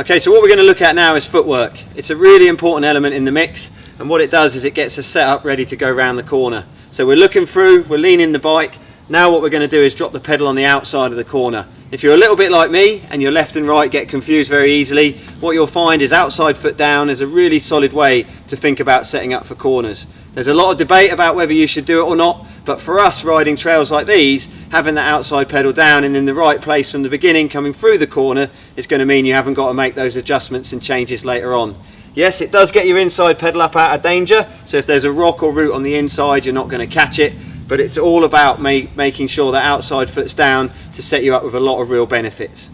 Okay, so what we're going to look at now is footwork. It's a really important element in the mix, and what it does is it gets us set up ready to go round the corner. So we're looking through, we're leaning the bike. Now what we're going to do is drop the pedal on the outside of the corner. If you're a little bit like me and your left and right get confused very easily, what you'll find is outside foot down is a really solid way to think about setting up for corners. There's a lot of debate about whether you should do it or not, but for us riding trails like these, having that outside pedal down and in the right place from the beginning coming through the corner is going to mean you haven't got to make those adjustments and changes later on. Yes, it does get your inside pedal up out of danger, so if there's a rock or root on the inside you're not going to catch it, but it's all about making sure that outside foot's down to set you up with a lot of real benefits.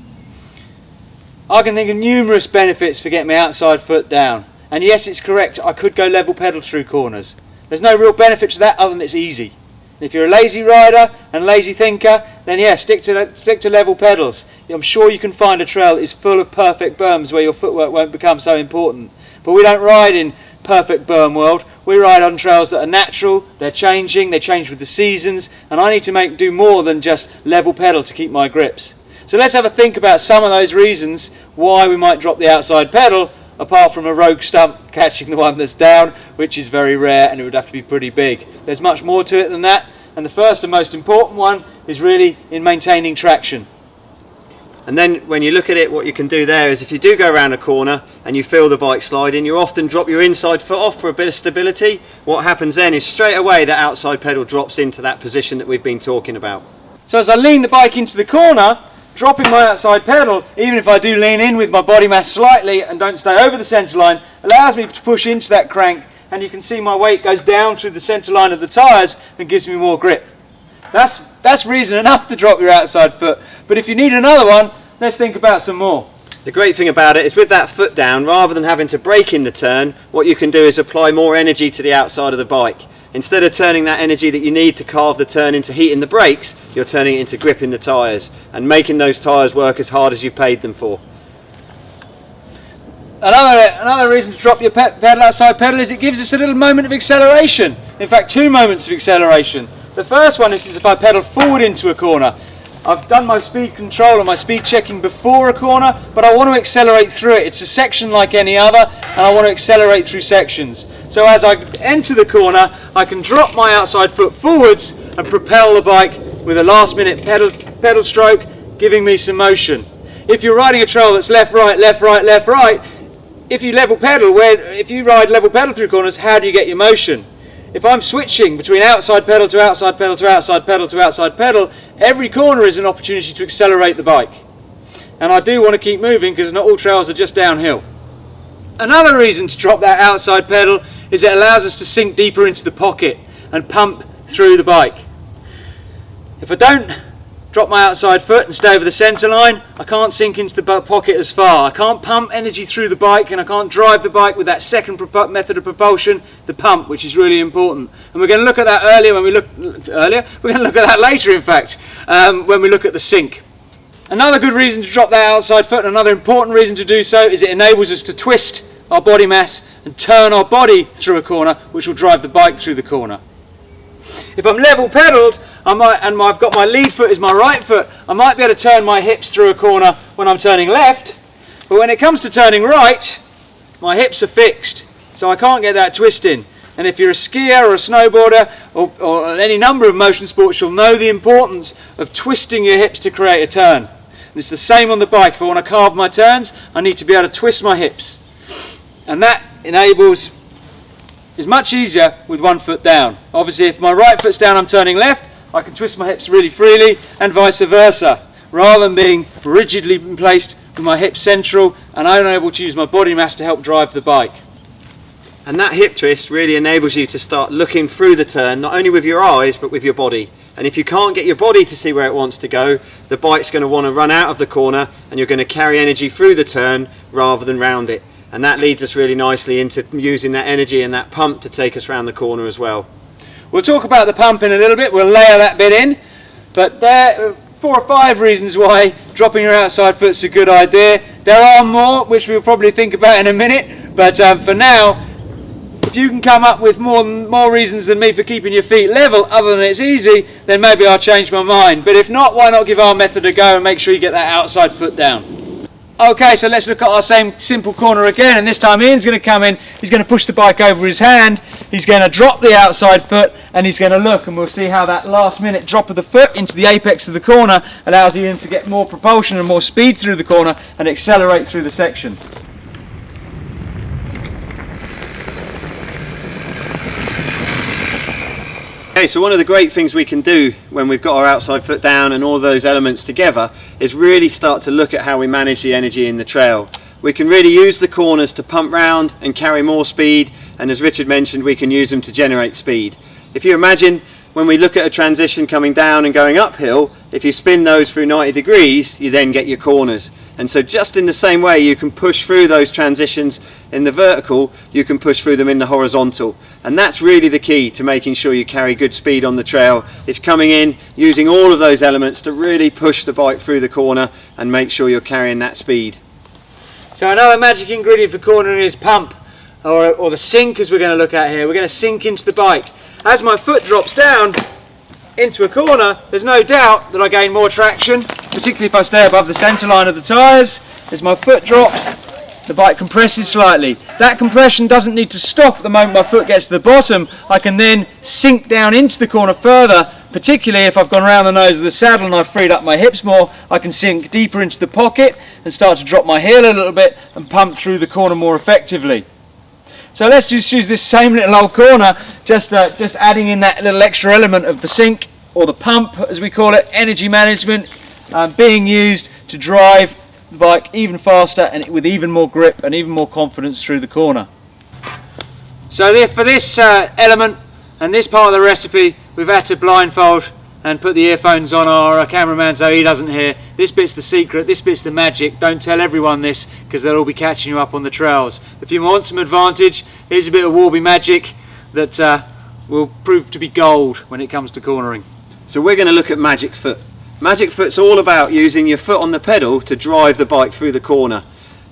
I can think of numerous benefits for getting my outside foot down, and yes, it's correct, I could go level pedal through corners. There's no real benefit to that other than it's easy. If you're a lazy rider and lazy thinker, then yeah, stick to level pedals. I'm sure you can find a trail that is full of perfect berms where your footwork won't become so important. But we don't ride in perfect berm world. We ride on trails that are natural, they're changing, they change with the seasons, and I need to do more than just level pedal to keep my grips. So let's have a think about some of those reasons why we might drop the outside pedal, apart from a rogue stump catching the one that's down, which is very rare and it would have to be pretty big. There's much more to it than that, and the first and most important one is really in maintaining traction. And then when you look at it, what you can do there is if you do go around a corner and you feel the bike sliding, you often drop your inside foot off for a bit of stability. What happens then is straight away that outside pedal drops into that position that we've been talking about. So as I lean the bike into the corner, dropping my outside pedal, even if I do lean in with my body mass slightly and don't stay over the centre line, allows me to push into that crank, and you can see my weight goes down through the centre line of the tyres and gives me more grip. That's reason enough to drop your outside foot, but if you need another one, let's think about some more. The great thing about it is with that foot down, rather than having to brake in the turn, what you can do is apply more energy to the outside of the bike. Instead of turning that energy that you need to carve the turn into heating the brakes, you're turning it into gripping the tyres and making those tyres work as hard as you paid them for. Another reason to drop your outside pedal is it gives us a little moment of acceleration. In fact, two moments of acceleration. The first one is if I pedal forward into a corner. I've done my speed control and my speed checking before a corner, but I want to accelerate through it. It's a section like any other, and I want to accelerate through sections. So as I enter the corner, I can drop my outside foot forwards and propel the bike with a last minute pedal stroke, giving me some motion. If you're riding a trail that's left, right, left, right, left, right, if you ride level pedal through corners, how do you get your motion? If I'm switching between outside pedal to outside pedal to outside pedal to outside pedal, every corner is an opportunity to accelerate the bike. And I do want to keep moving because not all trails are just downhill. Another reason to drop that outside pedal is it allows us to sink deeper into the pocket and pump through the bike. If I don't drop my outside foot and stay over the centre line, I can't sink into the pocket as far. I can't pump energy through the bike, and I can't drive the bike with that second method of propulsion, the pump, which is really important. And we're going to look at that we're going to look at that later, in fact, when we look at the sink. Another good reason to drop that outside foot, and another important reason to do so, is it enables us to twist our body mass and turn our body through a corner, which will drive the bike through the corner. If I'm level pedalled and I've got my lead foot is my right foot, I might be able to turn my hips through a corner when I'm turning left, but when it comes to turning right, my hips are fixed, so I can't get that twist in. And if you're a skier or a snowboarder or any number of motion sports, you'll know the importance of twisting your hips to create a turn. And it's the same on the bike. If I want to carve my turns, I need to be able to twist my hips. And that is much easier with one foot down. Obviously, if my right foot's down, I'm turning left, I can twist my hips really freely, and vice versa, rather than being rigidly placed with my hips central and unable to use my body mass to help drive the bike. And that hip twist really enables you to start looking through the turn, not only with your eyes, but with your body. And if you can't get your body to see where it wants to go, the bike's going to want to run out of the corner, and you're going to carry energy through the turn rather than round it. And that leads us really nicely into using that energy and that pump to take us around the corner as well. We'll talk about the pump in a little bit, we'll layer that bit in, but there are 4 or 5 reasons why dropping your outside foot's a good idea. There are more, which we'll probably think about in a minute, but for now, if you can come up with more reasons than me for keeping your feet level, other than it's easy, then maybe I'll change my mind. But if not, why not give our method a go and make sure you get that outside foot down. Okay, so let's look at our same simple corner again, and this time Ian's going to come in, he's going to push the bike over his hand, he's going to drop the outside foot, and he's going to look, and we'll see how that last minute drop of the foot into the apex of the corner allows Ian to get more propulsion and more speed through the corner and accelerate through the section. Okay, so one of the great things we can do when we've got our outside foot down and all those elements together is really start to look at how we manage the energy in the trail. We can really use the corners to pump round and carry more speed, and as Richard mentioned, we can use them to generate speed. If you imagine when we look at a transition coming down and going uphill, if you spin those through 90 degrees, you then get your corners. And so just in the same way you can push through those transitions in the vertical, you can push through them in the horizontal. And that's really the key to making sure you carry good speed on the trail. It's coming in, using all of those elements to really push the bike through the corner and make sure you're carrying that speed. So another magic ingredient for cornering is pump, or the sink, as we're going to look at here. We're going to sink into the bike. As my foot drops down into a corner, there's no doubt that I gain more traction, particularly if I stay above the centre line of the tyres. As my foot drops, the bike compresses slightly. That compression doesn't need to stop at the moment my foot gets to the bottom. I can then sink down into the corner further, particularly if I've gone around the nose of the saddle and I've freed up my hips more. I can sink deeper into the pocket and start to drop my heel a little bit and pump through the corner more effectively. So let's just use this same little old corner, just adding in that little extra element of the sink, or the pump as we call it, energy management, being used to drive the bike even faster and with even more grip and even more confidence through the corner. So for this element and this part of the recipe, we've had to blindfold and put the earphones on our cameraman so he doesn't hear. This bit's the secret, this bit's the magic. Don't tell everyone this because they'll all be catching you up on the trails. If you want some advantage, here's a bit of Warby magic that will prove to be gold when it comes to cornering. So we're going to look at Magic Foot. Magic Foot's all about using your foot on the pedal to drive the bike through the corner.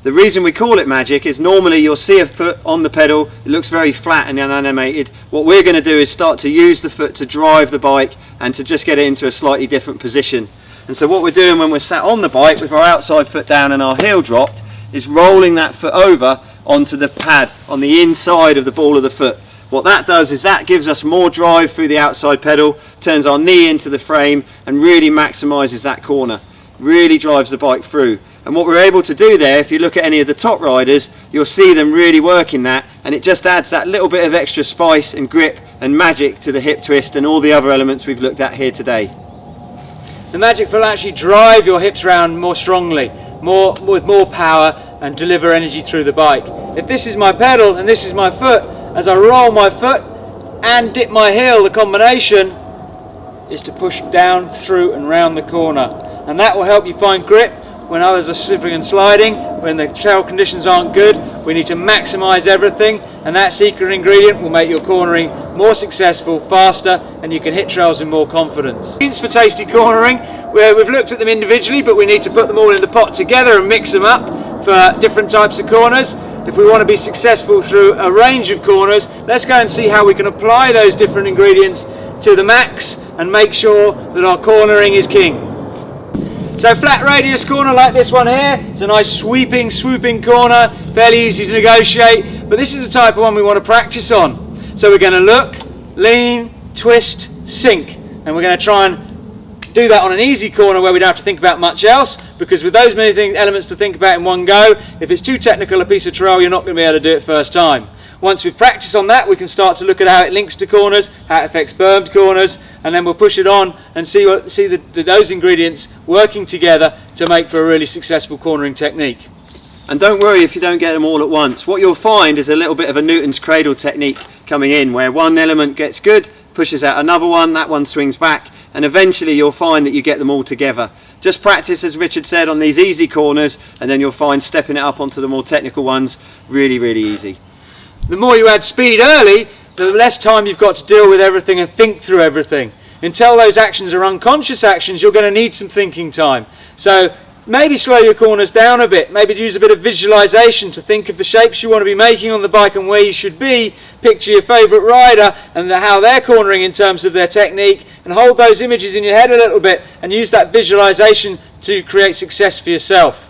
The reason we call it magic is normally you'll see a foot on the pedal, it looks very flat and unanimated. What we're going to do is start to use the foot to drive the bike and to just get it into a slightly different position. And so what we're doing when we're sat on the bike with our outside foot down and our heel dropped is rolling that foot over onto the pad on the inside of the ball of the foot. What that does is that gives us more drive through the outside pedal, turns our knee into the frame and really maximises that corner, really drives the bike through. And what we're able to do there, if you look at any of the top riders, you'll see them really working that, and it just adds that little bit of extra spice and grip and magic to the hip twist and all the other elements we've looked at here today. The magic will actually drive your hips round more strongly, with more power, and deliver energy through the bike. If this is my pedal and this is my foot, as I roll my foot and dip my heel, the combination is to push down, through and round the corner. And that will help you find grip when others are slipping and sliding, when the trail conditions aren't good. We need to maximise everything, and that secret ingredient will make your cornering more successful, faster, and you can hit trails with more confidence. Ingredients for tasty cornering, where we've looked at them individually, but we need to put them all in the pot together and mix them up for different types of corners. If we want to be successful through a range of corners, let's go and see how we can apply those different ingredients to the max and make sure that our cornering is king. So flat radius corner like this one here, it's a nice swooping corner, fairly easy to negotiate, but this is the type of one we want to practice on. So we're going to look, lean, twist, sink, and we're going to try and do that on an easy corner where we don't have to think about much else, because with those many elements to think about in one go, if it's too technical a piece of trail, you're not going to be able to do it first time. Once we've practiced on that, we can start to look at how it links to corners, how it affects bermed corners, and then we'll push it on and see those ingredients working together to make for a really successful cornering technique. And don't worry if you don't get them all at once. What you'll find is a little bit of a Newton's cradle technique coming in, where one element gets good, pushes out another one, that one swings back, and eventually you'll find that you get them all together. Just practice, as Richard said, on these easy corners, and then you'll find stepping it up onto the more technical ones really, really easy. The more you add speed early, the less time you've got to deal with everything and think through everything. Until those actions are unconscious actions, you're going to need some thinking time. So maybe slow your corners down a bit, maybe use a bit of visualization to think of the shapes you want to be making on the bike and where you should be. Picture your favourite rider and how they're cornering in terms of their technique, and hold those images in your head a little bit and use that visualization to create success for yourself.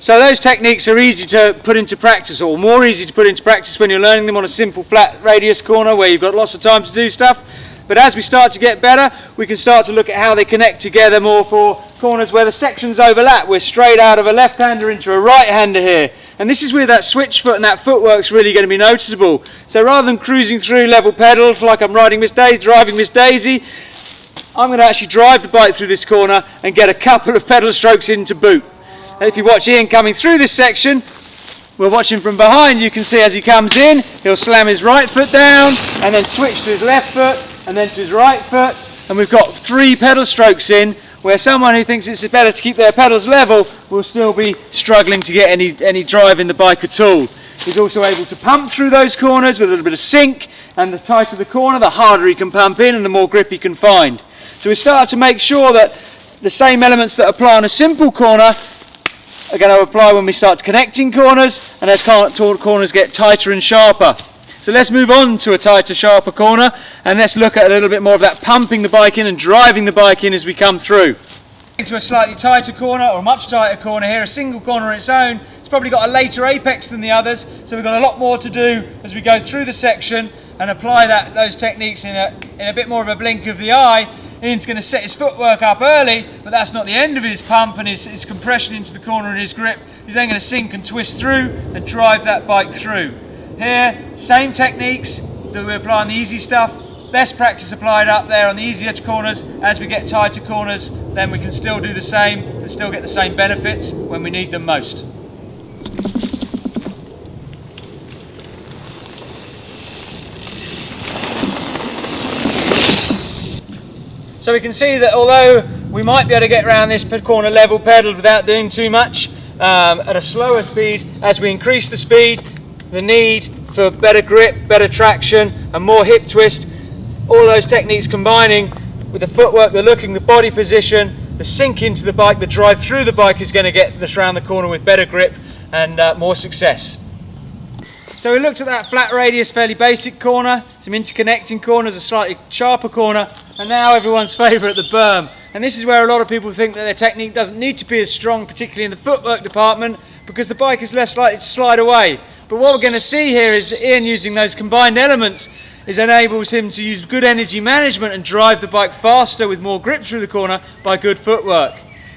So those techniques are easy to put into practice, or more easy to put into practice when you're learning them on a simple flat radius corner where you've got lots of time to do stuff. But as we start to get better, we can start to look at how they connect together more for corners where the sections overlap. We're straight out of a left-hander into a right-hander here. And this is where that switch foot and that footwork's really going to be noticeable. So rather than cruising through level pedal like I'm driving Miss Daisy, I'm going to actually drive the bike through this corner and get a couple of pedal strokes in to boot. And if you watch Ian coming through this section, we'll watch him from behind. You can see as he comes in, he'll slam his right foot down and then switch to his left foot and then to his right foot. And we've got 3 pedal strokes in, where someone who thinks it's better to keep their pedals level will still be struggling to get any drive in the bike at all. He's also able to pump through those corners with a little bit of sink, and the tighter the corner, the harder he can pump in and the more grip he can find. So we start to make sure that the same elements that apply on a simple corner are going to apply when we start connecting corners, and as corners get tighter and sharper. So let's move on to a tighter, sharper corner, and let's look at a little bit more of that pumping the bike in and driving the bike in as we come through. Into a slightly tighter corner, or a much tighter corner here, a single corner on its own. It's probably got a later apex than the others, so we've got a lot more to do as we go through the section and apply those techniques in a bit more of a blink of the eye. Ian's going to set his footwork up early, but that's not the end of his pump and his compression into the corner and his grip. He's then going to sink and twist through and drive that bike through. Here, same techniques that we apply on the easy stuff, best practice applied up there on the easier corners. As we get tighter corners, then we can still do the same and still get the same benefits when we need them most. So we can see that although we might be able to get around this corner level pedal without doing too much, at a slower speed, as we increase the speed, the need for better grip, better traction and more hip twist, all those techniques combining with the footwork, the looking, the body position, the sink into the bike, the drive through the bike is going to get us around the corner with better grip and more success. So we looked at that flat radius, fairly basic corner, some interconnecting corners, a slightly sharper corner, and now everyone's favourite, the berm. And this is where a lot of people think that their technique doesn't need to be as strong, particularly in the footwork department, because the bike is less likely to slide away. But what we're going to see here is Ian using those combined elements enables him to use good energy management and drive the bike faster with more grip through the corner by good footwork.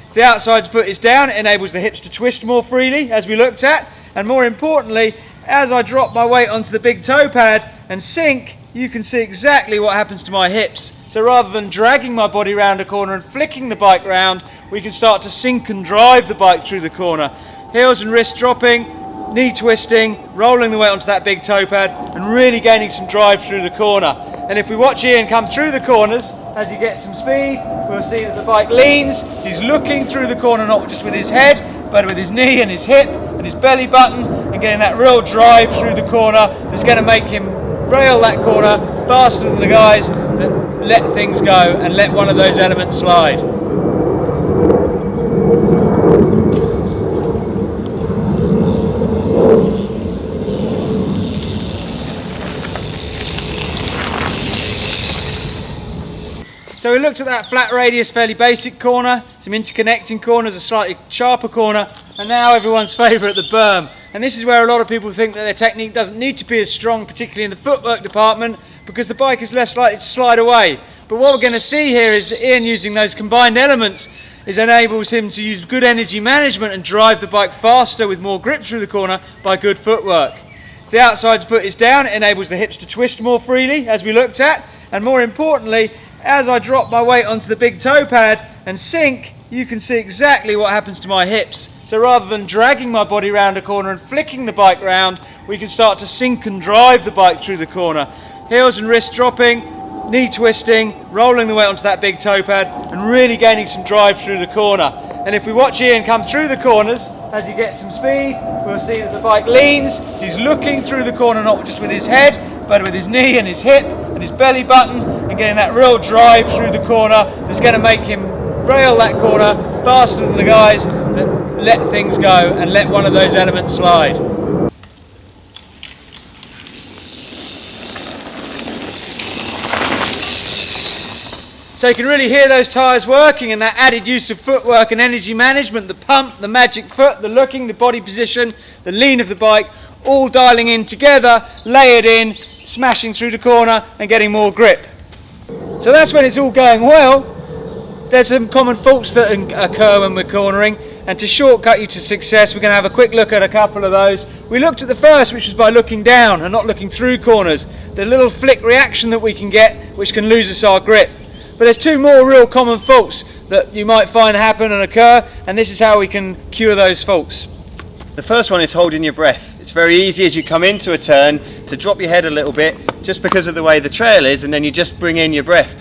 If the outside foot is down, it enables the hips to twist more freely, as we looked at, and more importantly, as I drop my weight onto the big toe pad and sink, you can see exactly what happens to my hips. So rather than dragging my body around a corner and flicking the bike round, we can start to sink and drive the bike through the corner. Heels and wrists dropping, knee twisting, rolling the weight onto that big toe pad and really gaining some drive through the corner. And if we watch Ian come through the corners, as he gets some speed, we'll see that the bike leans, he's looking through the corner not just with his head, but with his knee and his hip and his belly button, and getting that real drive through the corner that's going to make him rail that corner faster than the guys that let things go and let one of those elements slide. So we looked at that flat radius, fairly basic corner, some interconnecting corners, a slightly sharper corner, and now everyone's favourite, the berm. And this is where a lot of people think that their technique doesn't need to be as strong, particularly in the footwork department, because the bike is less likely to slide away. But what we're going to see here is Ian using those combined elements enables him to use good energy management and drive the bike faster with more grip through the corner by good footwork. If the outside foot is down, it enables the hips to twist more freely, as we looked at, and more importantly, as I drop my weight onto the big toe pad and sink, you can see exactly what happens to my hips. So rather than dragging my body around a corner and flicking the bike round, we can start to sink and drive the bike through the corner. Heels and wrists dropping, knee twisting, rolling the weight onto that big toe pad and really gaining some drive through the corner. And if we watch Ian come through the corners, as he gets some speed, we'll see that the bike leans, he's looking through the corner not just with his head, but with his knee and his hip and his belly button, and getting that real drive through the corner that's going to make him rail that corner faster than the guys that let things go and let one of those elements slide. So you can really hear those tyres working, and that added use of footwork and energy management, the pump, the magic foot, the looking, the body position, the lean of the bike, all dialing in together, layered in, smashing through the corner and getting more grip. So that's when it's all going well. There's some common faults that occur when we're cornering, and to shortcut you to success we're going to have a quick look at a couple of those. We looked at the first, which was by looking down and not looking through corners. The little flick reaction that we can get, which can lose us our grip. But there's two more real common faults that you might find happen and occur, and this is how we can cure those faults. The first one is holding your breath. It's very easy as you come into a turn to drop your head a little bit just because of the way the trail is, and then you just bring in your breath.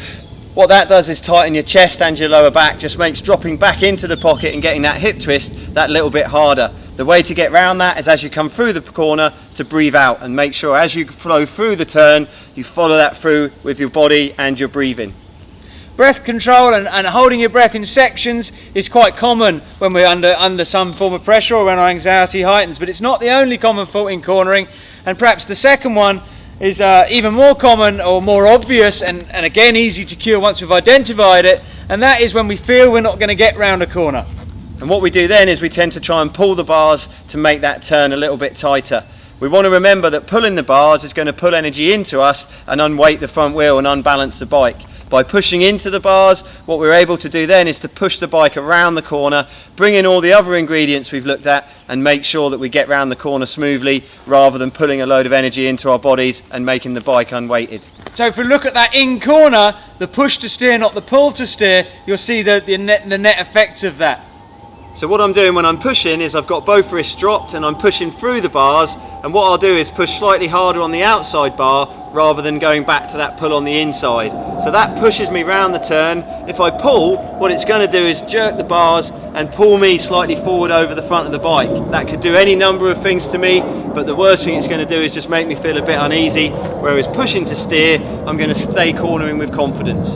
What that does is tighten your chest and your lower back, just makes dropping back into the pocket and getting that hip twist that little bit harder. The way to get around that is as you come through the corner to breathe out and make sure as you flow through the turn you follow that through with your body and your breathing. Breath control and holding your breath in sections is quite common when we're under some form of pressure or when our anxiety heightens, but it's not the only common fault in cornering, and perhaps the second one is even more common or more obvious and again easy to cure once we've identified it, and that is when we feel we're not going to get round a corner. And what we do then is we tend to try and pull the bars to make that turn a little bit tighter. We want to remember that pulling the bars is going to pull energy into us and unweight the front wheel and unbalance the bike. By pushing into the bars, what we're able to do then is to push the bike around the corner, bring in all the other ingredients we've looked at and make sure that we get round the corner smoothly rather than pulling a load of energy into our bodies and making the bike unweighted. So if we look at that in corner, the push to steer, not the pull to steer, you'll see the net effects of that. So what I'm doing when I'm pushing is I've got both wrists dropped and I'm pushing through the bars, and what I'll do is push slightly harder on the outside bar rather than going back to that pull on the inside. So that pushes me round the turn. If I pull, what it's going to do is jerk the bars and pull me slightly forward over the front of the bike. That could do any number of things to me, but the worst thing it's going to do is just make me feel a bit uneasy, whereas pushing to steer, I'm going to stay cornering with confidence.